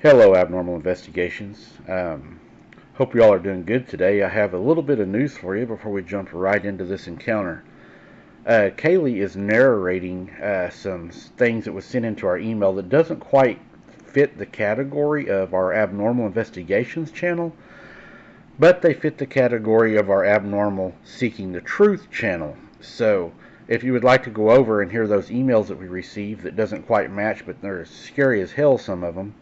Hello, Abnormal Investigations. Hope you all are doing good today. I have a little bit of news for you before we jump right into this encounter. Kaylee is narrating some things that was sent into our email that doesn't quite fit the category of our Abnormal Investigations channel, but they fit the category of our Abnormal Seeking the Truth channel. So, if you would like to go over and hear those emails that we received that doesn't quite match, but they're scary as hell, some of them,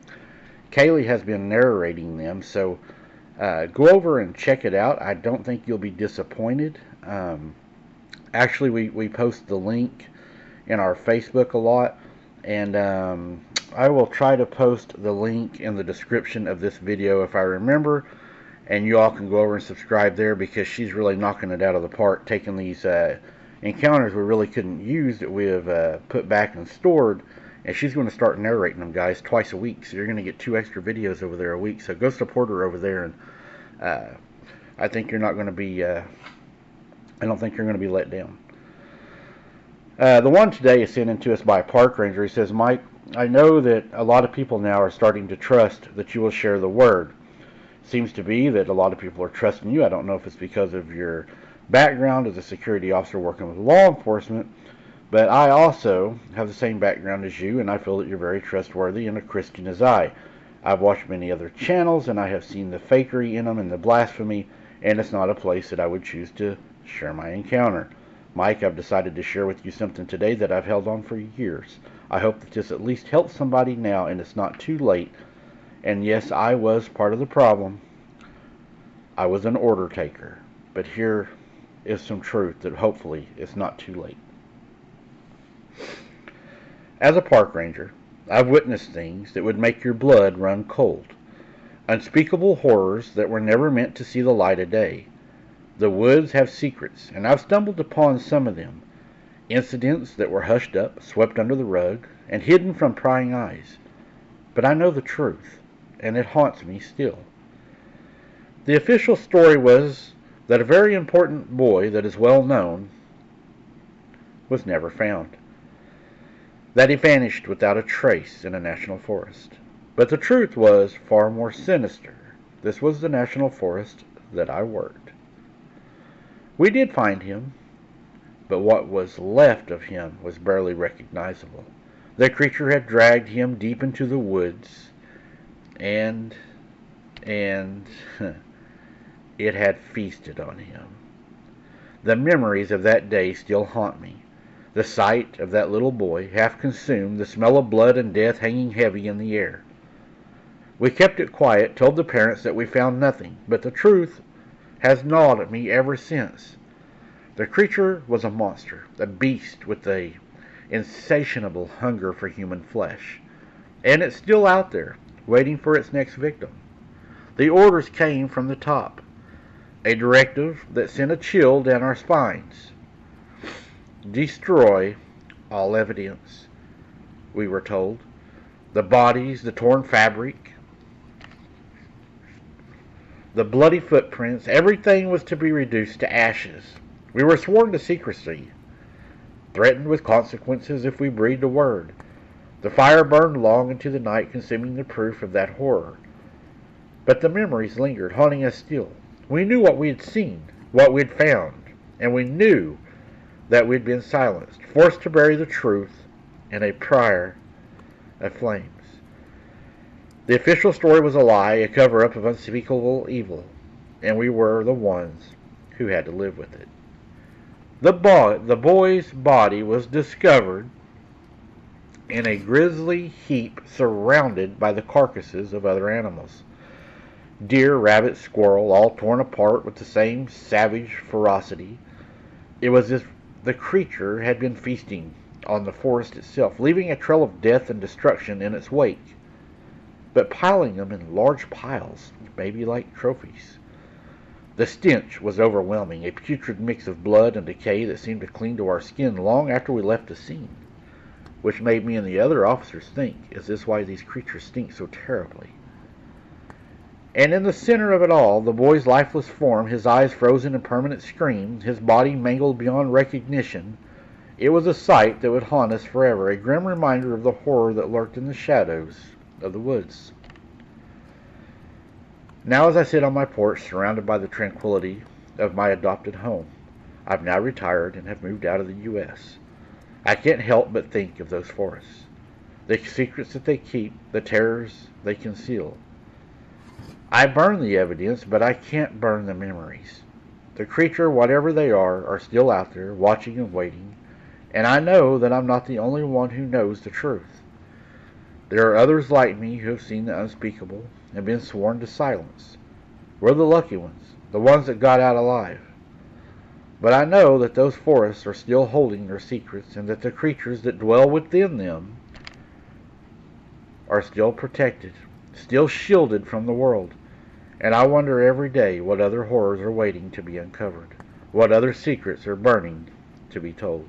Kaylee has been narrating them, so go over and check it out. I don't think you'll be disappointed. Actually, we post the link in our Facebook a lot, and I will try to post the link in the description of this video if I remember, and you all can go over and subscribe there because she's really knocking it out of the park, taking these encounters we really couldn't use that we have put back and stored, and she's going to start narrating them, guys, twice a week. So you're going to get 2 extra videos over there a week. So go support her over there, and I think you're not going to be. I don't think you're going to be let down. The one today is sent in to us by a park ranger. He says, "Mike, I know that a lot of people now are starting to trust that you will share the word. Seems to be that a lot of people are trusting you. I don't know if it's because of your background as a security officer working with law enforcement, but I also have the same background as you, and I feel that you're very trustworthy and a Christian as I. I've watched many other channels, and I have seen the fakery in them and the blasphemy, and it's not a place that I would choose to share my encounter. Mike, I've decided to share with you something today that I've held on for years. I hope that this at least helps somebody now, and it's not too late. And yes, I was part of the problem. I was an order taker, but here is some truth that hopefully it's not too late. As a park ranger, I've witnessed things that would make your blood run cold. Unspeakable horrors that were never meant to see the light of day. The woods have secrets, and I've stumbled upon some of them. Incidents that were hushed up, swept under the rug, and hidden from prying eyes. But I know the truth, and it haunts me still. The official story was that a very important boy that is well known was never found. That he vanished without a trace in a national forest. But the truth was far more sinister. This was the national forest that I worked. We did find him, but what was left of him was barely recognizable. The creature had dragged him deep into the woods, and it had feasted on him. The memories of that day still haunt me. The sight of that little boy, half consumed, the smell of blood and death hanging heavy in the air. We kept it quiet, told the parents that we found nothing, but the truth has gnawed at me ever since. The creature was a monster, a beast with an insatiable hunger for human flesh. And it's still out there, waiting for its next victim. The orders came from the top, a directive that sent a chill down our spines. Destroy all evidence, we were told. The bodies, the torn fabric, the bloody footprints, everything was to be reduced to ashes. We were sworn to secrecy, threatened with consequences if we breathed a word. The fire burned long into the night, consuming the proof of that horror. But the memories lingered, haunting us still. We knew what we had seen, what we had found, and we knew that we'd been silenced, forced to bury the truth in a pyre of flames. The official story was a lie, a cover-up of unspeakable evil, and we were the ones who had to live with it. The boy's body was discovered in a grisly heap surrounded by the carcasses of other animals. Deer, rabbit, squirrel, all torn apart with the same savage ferocity. It was as if the creature had been feasting on the forest itself, leaving a trail of death and destruction in its wake, but piling them in large piles, maybe like trophies. The stench was overwhelming, a putrid mix of blood and decay that seemed to cling to our skin long after we left the scene, which made me and the other officers think, is this why these creatures stink so terribly? And in the center of it all, the boy's lifeless form, his eyes frozen in permanent scream, his body mangled beyond recognition. It was a sight that would haunt us forever, a grim reminder of the horror that lurked in the shadows of the woods. Now as I sit on my porch surrounded by the tranquility of my adopted home, I've now retired and have moved out of the U.S. I can't help but think of those forests, the secrets that they keep, the terrors they conceal. I burn the evidence, but I can't burn the memories. The creature, whatever they are still out there, watching and waiting, and I know that I'm not the only one who knows the truth. There are others like me who have seen the unspeakable and been sworn to silence. We're the lucky ones, the ones that got out alive. But I know that those forests are still holding their secrets, and that the creatures that dwell within them are still protected, still shielded from the world. And I wonder every day what other horrors are waiting to be uncovered, what other secrets are burning to be told.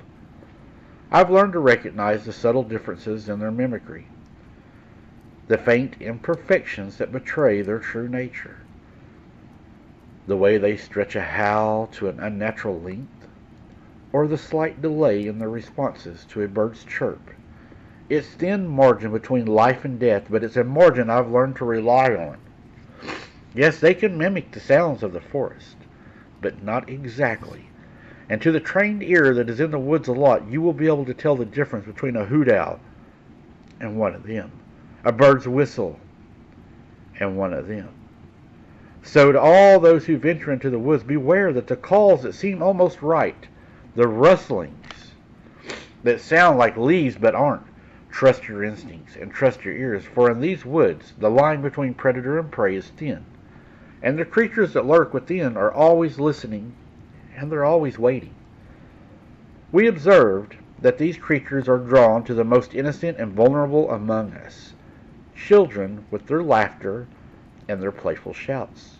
I've learned to recognize the subtle differences in their mimicry, the faint imperfections that betray their true nature, the way they stretch a howl to an unnatural length, or the slight delay in their responses to a bird's chirp. It's thin margin between life and death, but it's a margin I've learned to rely on. Yes, they can mimic the sounds of the forest, but not exactly. And to the trained ear that is in the woods a lot, you will be able to tell the difference between a hoot owl and one of them, a bird's whistle and one of them. So to all those who venture into the woods, beware that the calls that seem almost right, the rustlings that sound like leaves but aren't, trust your instincts and trust your ears, for in these woods the line between predator and prey is thin, and the creatures that lurk within are always listening, and they're always waiting. We observed that these creatures are drawn to the most innocent and vulnerable among us, children with their laughter and their playful shouts.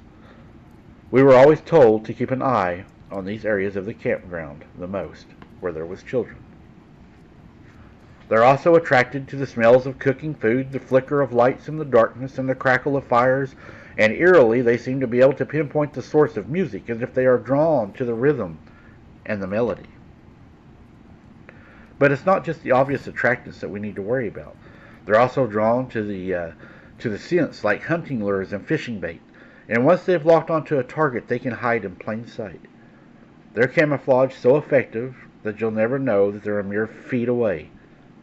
We were always told to keep an eye on these areas of the campground the most, where there was children. They're also attracted to the smells of cooking food, the flicker of lights in the darkness, and the crackle of fires, and eerily they seem to be able to pinpoint the source of music, as if they are drawn to the rhythm and the melody. But it's not just the obvious attractants that we need to worry about. They're also drawn to the scents, like hunting lures and fishing bait, and once they've locked onto a target, they can hide in plain sight. Their camouflage so effective that you'll never know that they're a mere feet away,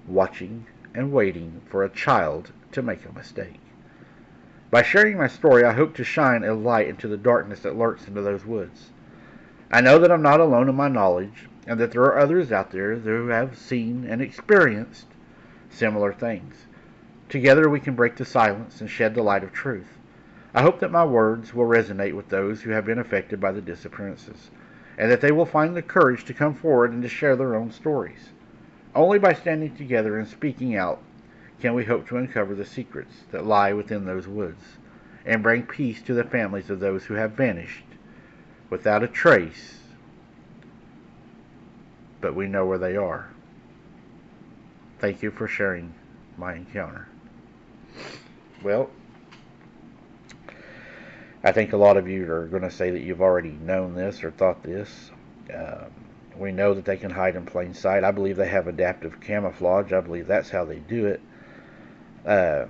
watching and waiting for a child to make a mistake. By sharing my story, I hope to shine a light into the darkness that lurks into those woods. I know that I'm not alone in my knowledge, and that there are others out there who have seen and experienced similar things. Together we can break the silence and shed the light of truth. I hope that my words will resonate with those who have been affected by the disappearances, and that they will find the courage to come forward and to share their own stories. Only by standing together and speaking out can we hope to uncover the secrets that lie within those woods, and bring peace to the families of those who have vanished without a trace, but we know where they are. Thank you for sharing my encounter. Well, I think a lot of you are going to say that you've already known this or thought this. We know that they can hide in plain sight. I believe they have adaptive camouflage. I believe that's how they do it. A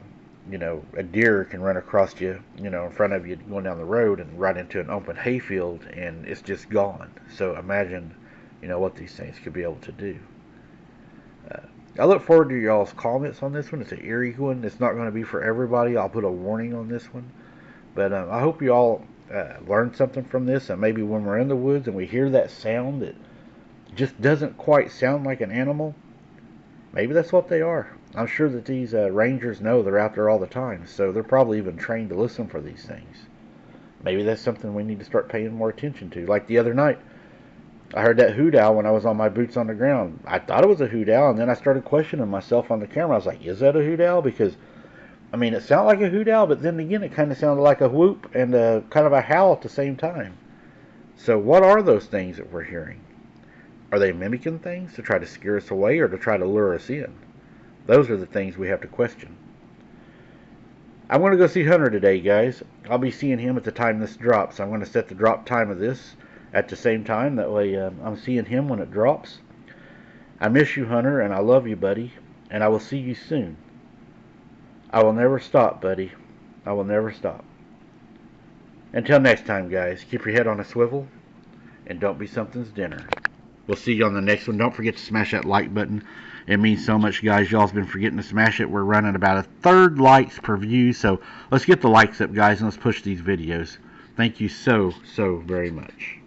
deer can run across you, in front of you going down the road and right into an open hayfield, and it's just gone. So imagine, what these things could be able to do. I look forward to y'all's comments on this one. It's an eerie one. It's not going to be for everybody. I'll put a warning on this one. But I hope you all learned something from this, and maybe when we're in the woods and we hear that sound that just doesn't quite sound like an animal, maybe that's what they are. I'm sure that these rangers know they're out there all the time, so they're probably even trained to listen for these things. Maybe that's something we need to start paying more attention to. Like the other night, I heard that hoot owl when I was on my boots on the ground. I thought it was a hoot owl, and then I started questioning myself on the camera. I was like, is that a hoot owl? Because it sounded like a hoot owl, but then again, it kind of sounded like a whoop and kind of a howl at the same time. So what are those things that we're hearing? Are they mimicking things to try to scare us away or to try to lure us in? Those are the things we have to question. I'm going to go see Hunter today, guys. I'll be seeing him at the time this drops. I'm going to set the drop time of this at the same time. That way I'm seeing him when it drops. I miss you, Hunter, and I love you, buddy. And I will see you soon. I will never stop, buddy. I will never stop. Until next time, guys, keep your head on a swivel and don't be something's dinner. We'll see you on the next one. Don't forget to smash that like button. It means so much, guys. Y'all's been forgetting to smash it. We're running about a third likes per view, so let's get the likes up, guys, and let's push these videos. Thank you so very much.